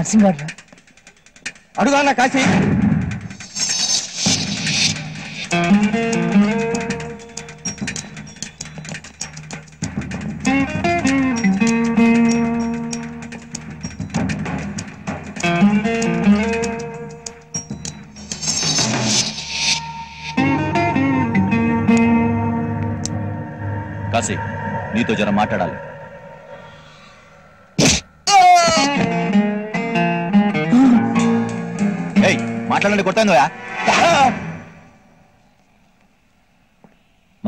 Nursing గారు అడుగా కాశీ. కాశీ, నీతో జర మాట్లాడాలి. మాట్లాడండి, కొట్టాను.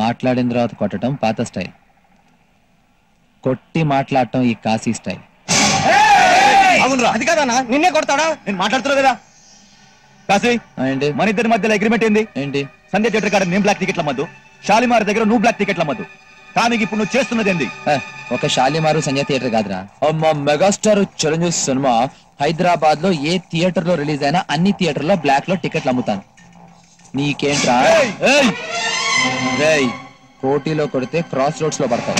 మాట్లాడిన తర్వాత కొట్టడం పాత స్టైల్, కొట్టి మాట్లాడటం ఈ కాశీ స్టైల్. అవునరా, అది కాదన్నా, నిన్నే కొడతాడా? నేను మాట్లాడుతున్నా కదా. కాశీ, ఏంటి మన ఇద్దరి మధ్యలో అగ్రిమెంట్ ఏంది? ఏంటి? సంధ్య థియేటర్ కాడ నేను బ్లాక్ టికెట్ల మద్దు, షాలిమార్ దగ్గర నువ్వు బ్లాక్ టికెట్ల మద్దు. కానీ ఇప్పుడు నువ్వు చేస్తున్నది ఏంది? ఒక షాలిమారు సంజయ్ థియేటర్ కాదురా, మెగాస్టార్ చిరంజీవి సినిమా హైదరాబాద్ లో ఏ థియేటర్ లో రిలీజ్ అయినా అన్ని థియేటర్ లో బ్లాక్ లో టికెట్లు అమ్ముతాను. నీకేంట్రా? కోటిలో కొడితే క్రాస్ రోడ్స్ లో పడతావు.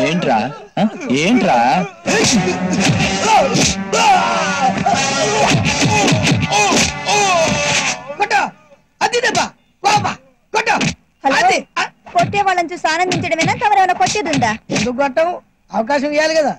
ఏంట్రా ఏంట్రా? కొట్టే వాళ్ళని చూసి ఆనందించడమేనా? తమరేమైనా కొట్టేది ఉందా? ఎందుకు కొట్టం? అవకాశం ఇవ్వాలి కదా.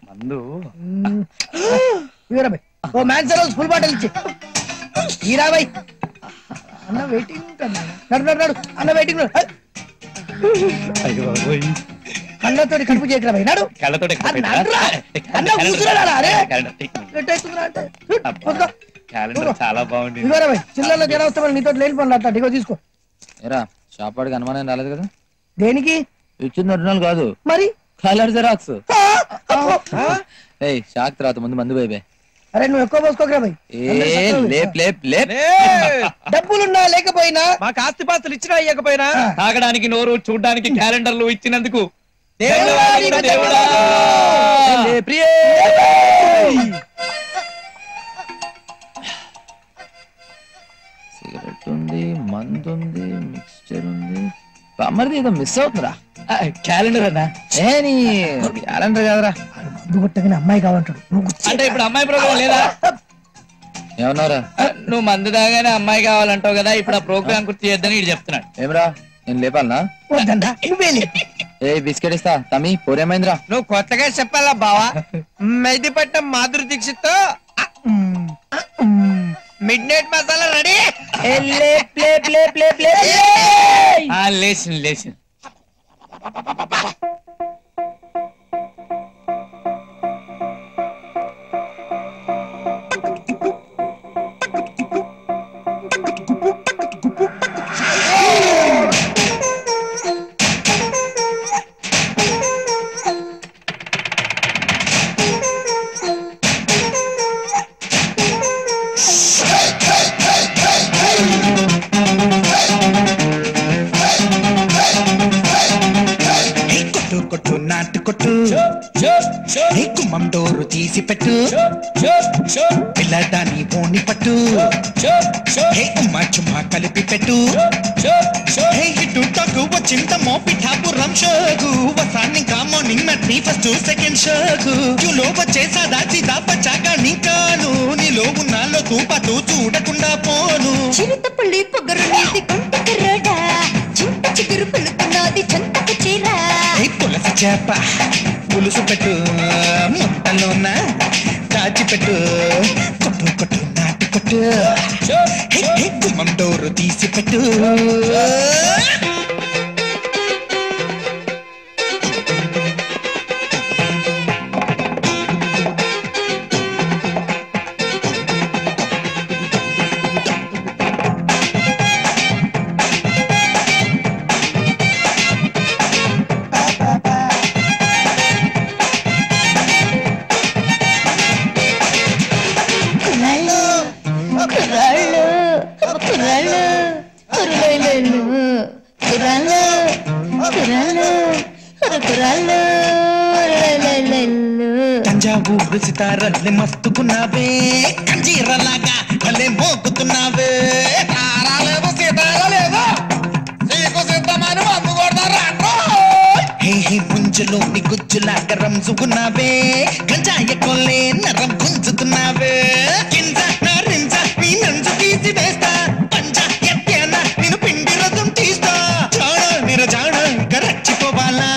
మందు oh man Saroj full bottle ఇచ్చి ఈరా భాయ్. అన్న వెయిటింగ్ నడు అన్న వెయిటింగ్. కళ్ళతోటి కడుపు చేయకరా భాయ్, నడు. చాలా బాగుంది. ఇదిగోరా భాయ్, చిల్లర్లో జన వస్తే నీతో లేని పనులు అట్లా ఇగో తీసుకో. ఏరా, షాప్ వాడికి అనుమానం రాలేదు కదా? దేనికి? ఇచ్చింది ఒరిజినల్ కాదు, మరి కలర్ జెరాక్స్. ఏయ్, షాక్ తర్వాత ముందు మందు బైబే. అరే నువ్వు ఎక్కువ పోసుకోకరా భాయ్. డబ్బులున్నా లేకపోయినా, మాకు ఆస్తిపాస్తులు ఇచ్చినా ఇవ్వకపోయినా, తాగడానికి నోరు, చూడడానికి క్యాలెండర్లు ఇచ్చినందుకు సిగరెట్ ఉంది, మందు ఉంది, మిక్స్చర్ ఉంది. అమ్మది ఏదో మిస్ అవుతుందిరా. క్యాలెండర్ అన్నా? ఏ నీ క్యాలెండర్ కాదురా. మందు కొట్టగానే అమ్మాయి కావాలంటాడు. అంటే ఇప్పుడు అమ్మాయి ప్రోగ్రామ్ లేదా? ఏమన్నారా? నువ్వు మందు తాగానే అమ్మాయి కావాలంటావు కదా, ఇప్పుడు ఆ ప్రోగ్రామ్ గుర్తు చేద్దని ఇటు చెప్తున్నాడు. ఏమరా, నేను లేపాలనా? వద్దన్నా నువ్వే లేపు. ఏ బిస్కెట్ ఇస్తా తమ్మి పోరేమైందిరా? నువ్వు కొత్తగా చెప్పాలా బావా? Mehdipatnam Madhuri Dixit midnight masala ready. లేచిన లేచిన కుమ్మండోరు తీసి పెట్టు పిల్లదాని ఓని పట్టు ఉమ్మా చుమ్మా కలిపి పెట్టు ఇటు టకు వచ్చిందమ్మో పిఠాపురం షోకు వసాన్ని కా మార్నింగ్ మ్యాట్ని ఫస్ట్ సెకండ్ షోకు క్యూలో వచ్చేసాదా సీదా పచ్చాగా నీకాను నీలో ఉన్నాలో తూపతూ చూడకుండా పోను చిరుతపుల్లి పొగరు నీది కొంటకు రోడా చింత చిగురు పులుకున్నది చంతకు చీరా పులస చేప పులుసు పెట్టు ముట్టలోన దాచిపెట్టు కొట్టు కొట్టు నాటు కొట్టు గుమ్మండోరు తీసి పెట్టు తంజావూరు సితారల్లి మస్తుకున్నావే కంజీరలాగా భలే మోగుతున్నావే తారాలేదో సీతారలేదో నీకు సిద్ధమని మందు కొడతారా హే ముంజులోని గుజ్జులాగా రంజుకున్నావే గంజాయ కొల్లే నరం గుంజుతున్నావే కింద నరింజ నీ నంజు తీసి వేస్తా పంజా ఎత్తేనా నేను పిండి రథం తీస్తా జాణ నిర జాణ ఇక రచ్చిపోవాలా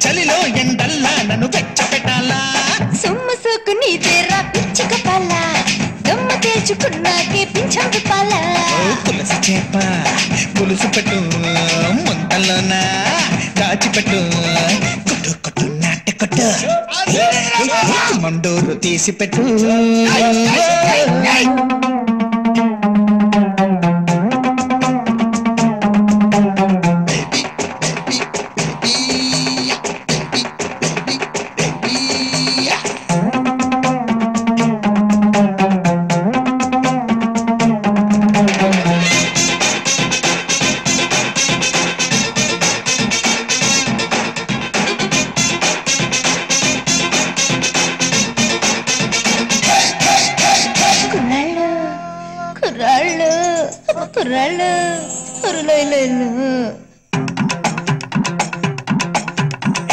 చలిలో ఎండల్లా నన్ను వెచ్చ పెట్టాలా సొమ్మ సోకు నీదేరా పిచ్చుక పాల దమ్మ తేల్చుకున్నాకే పింఛందు పాల పులస చేప పులుసు పెట్టు ముంతలోన దాచిపెట్టు కొట్టు కొట్టు నాట కొట్టు మండోరు తీసి పెట్టు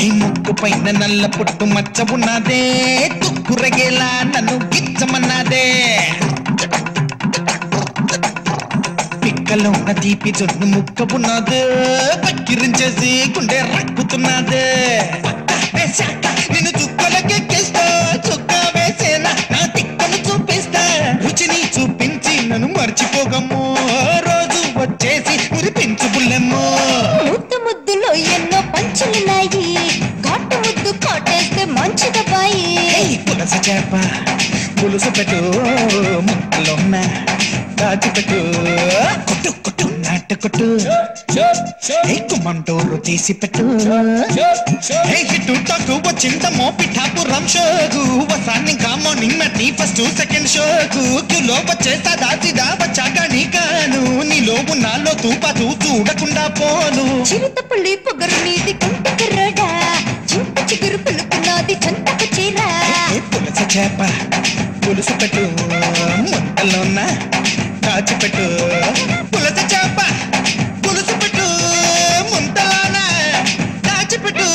ఈ ముక్కు పైన నల్ల పుట్టు మచ్చ ఉన్నదే తుక్కురగేలా నన్ను గిచ్చమన్నదే పిక్కలో ఉన్న తీపి జొన్ను ముక్క ఉన్నదే పక్కిరించేసి గుండె రక్కుతున్నదే వేశాక నిన్ను చుక్కలకెక్కిస్తా చుక్క వేసేనా నా తిక్కను చూపిస్తా రుచిని చూపించి నన్ను మర్చిపోగమ్మో రోజు వచ్చేసి మురిపించు బుల్లెమ్మో ముద్దు ముద్దులో ఎన్నో పంచులున్నాయి ఘాటు ముద్దు కాటేస్తే మంచిదబాయి పులస చేప పులుసు పెట్టు ముక్కలోన దాచిపెట్టు కొట్టు కొట్టు నాటు కొట్టు కుమ్మండోరు తీసి పెట్టు ఇటు టకు వచ్చిందమ్మో పిఠాపురం షోకు వసాన్ని కా మార్నింగ్ మ్యాట్ని ఫస్ట్ సెకండ్ షోకు క్యూలో వచ్చేసాదా సీదా వచ్చాగా నీకాను నీలో ఉన్నాలో తూపతూ చూడకుండా పోను చిరుతపుల్లి పొగరు నీది కొంటకు రోడా చింత చిగురు పులుకున్నది చంతకు చీరా పులస చేప పులుసు పెట్టు ముట్టలోన దాచిపెట్టు పులస చేప పులుసు పెట్టు ముంతలోన దాచిపెట్టు